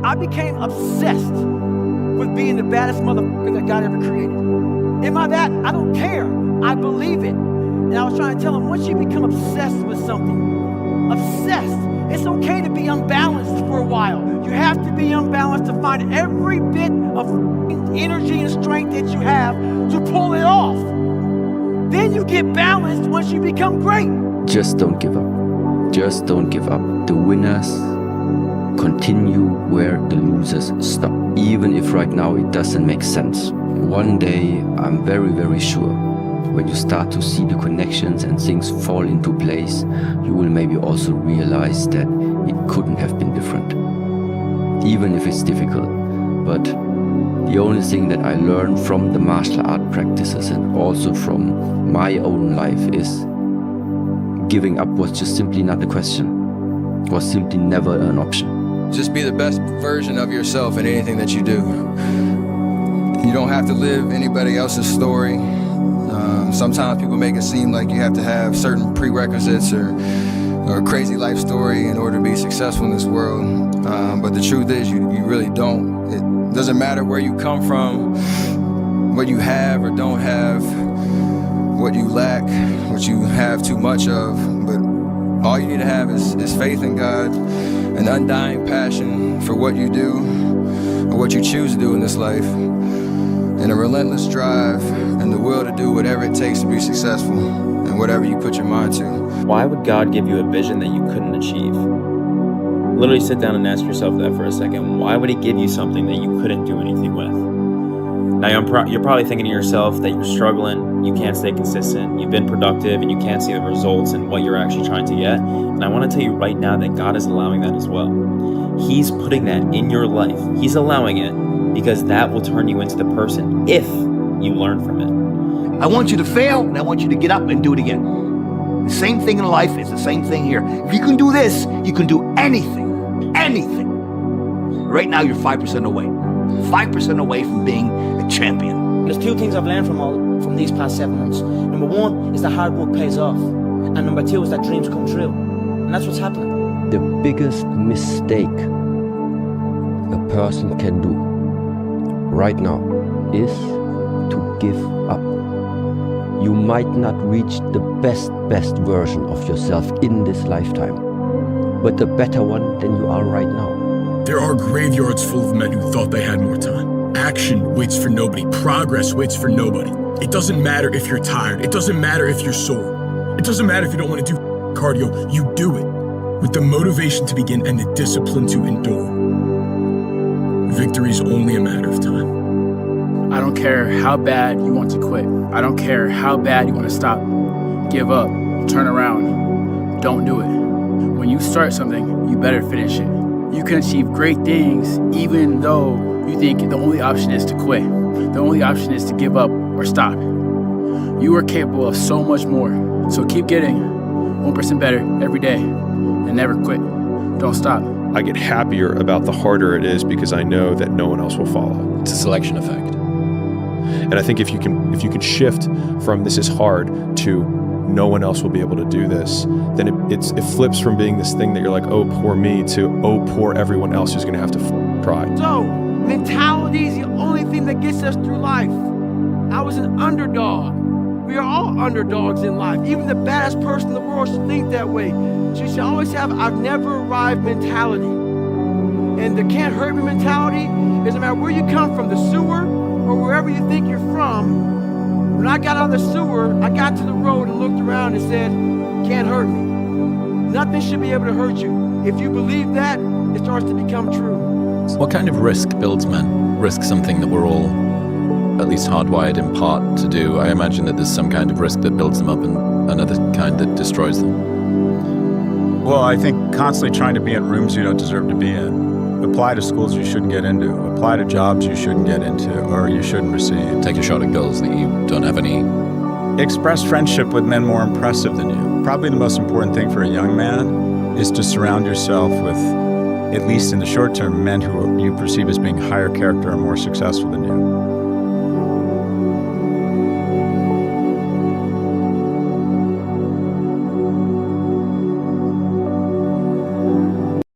I became obsessed with being the baddest motherfucker that God ever created. Am I that? I don't care. I believe it. And I was trying to tell him, once you become obsessed with something, obsessed, it's okay to be unbalanced for a while. You have to be unbalanced to find every bit of energy and strength that you have to pull it off. Then you get balanced once you become great. Just don't give up. Just don't give up. The winners continue where the losers stop. Even if right now it doesn't make sense. One day, I'm very, very sure, when you start to see the connections and things fall into place, you will maybe also realize that it couldn't have been different. Even if it's difficult. But the only thing that I learned from the martial art practices and also from my own life is giving up was just simply not a question. Was simply never an option. Just be the best version of yourself in anything that you do. You don't have to live anybody else's story. Sometimes people make it seem like you have to have certain prerequisites or a crazy life story in order to be successful in this world. But the truth is, you really don't. It doesn't matter where you come from, what you have or don't have, what you lack, what you have too much of. But all you need to have is faith in God, an undying passion for what you do or what you choose to do in this life, and a relentless drive and the will to do whatever it takes to be successful and whatever you put your mind to. Why would God give you a vision that you couldn't achieve? Literally sit down and ask yourself that for a second. Why would he give you something that you couldn't do anything with? Now, you're probably thinking to yourself that you're struggling, you can't stay consistent, you've been productive, and you can't see the results and what you're actually trying to get. And I want to tell you right now that God is allowing that as well. He's putting that in your life. He's allowing it because that will turn you into the person if you learn from it. I want you to fail, and I want you to get up and do it again. The same thing in life is the same thing here. If you can do this, you can do anything. Anything. Right now, you're 5% away. 5% away from being a champion. There's two things I've learned from these past 7 months. Number one is that hard work pays off. And number two is that dreams come true. And that's what's happening. The biggest mistake a person can do right now is to give up. You might not reach the best version of yourself in this lifetime, but a better one than you are right now. There are graveyards full of men who thought they had more time. Action waits for nobody. Progress waits for nobody. It doesn't matter if you're tired. It doesn't matter if you're sore. It doesn't matter if you don't want to do cardio. You do it with the motivation to begin and the discipline to endure. Victory is only a matter of time. I don't care how bad you want to quit. I don't care how bad you want to stop. Give up. Turn around. Don't do it. When you start something, you better finish it. You can achieve great things even though you think the only option is to quit. The only option is to give up or stop. You are capable of so much more. So keep getting 1% better every day and never quit. Don't stop. I get happier about the harder it is because I know that no one else will follow. It's a selection effect. And I think if you can shift from this is hard to no one else will be able to do this, then it flips from being this thing that you're like, oh, poor me, to oh, poor everyone else who's going to have to try. So, mentality is the only thing that gets us through life. I was an underdog. We are all underdogs in life. Even the baddest person in the world should think that way. So you should always have I've never arrived mentality. And the can't hurt me mentality, doesn't matter where you come from, the sewer or wherever you think you're from. When I got out of the sewer, I got to the road and looked around and said, can't hurt me. Nothing should be able to hurt you. If you believe that, it starts to become true. What kind of risk builds men? Risk something that we're all at least hardwired in part to do. I imagine that there's some kind of risk that builds them up and another kind that destroys them. Well, I think constantly trying to be in rooms you don't deserve to be in. Apply to schools you shouldn't get into. Apply to jobs you shouldn't get into or you shouldn't receive. Take a shot at goals that you don't have any. Express friendship with men more impressive than you. Probably the most important thing for a young man is to surround yourself with, at least in the short term, men who you perceive as being higher character or more successful than you.